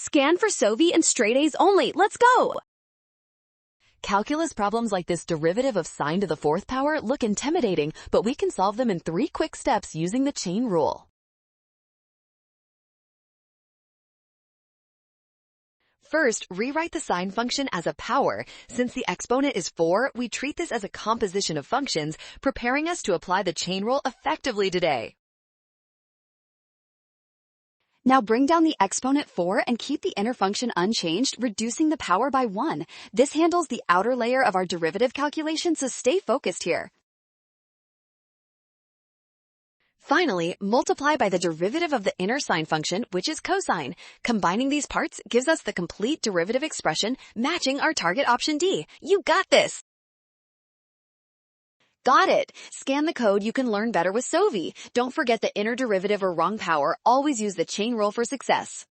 Scan for SOV and straight A's only. Let's go! Calculus problems like this derivative of sine to the fourth power look intimidating, but we can solve them in 3 quick steps using the chain rule. First, rewrite the sine function as a power. Since the exponent is 4, we treat this as a composition of functions, preparing us to apply the chain rule effectively today. Now bring down the exponent 4 and keep the inner function unchanged, reducing the power by 1. This handles the outer layer of our derivative calculation, so stay focused here. Finally, multiply by the derivative of the inner sine function, which is cosine. Combining these parts gives us the complete derivative expression, matching our target option D. You got this! Got it! Scan the code. You can learn better with SOV. Don't forget the inner derivative or wrong power. Always use the chain rule for success.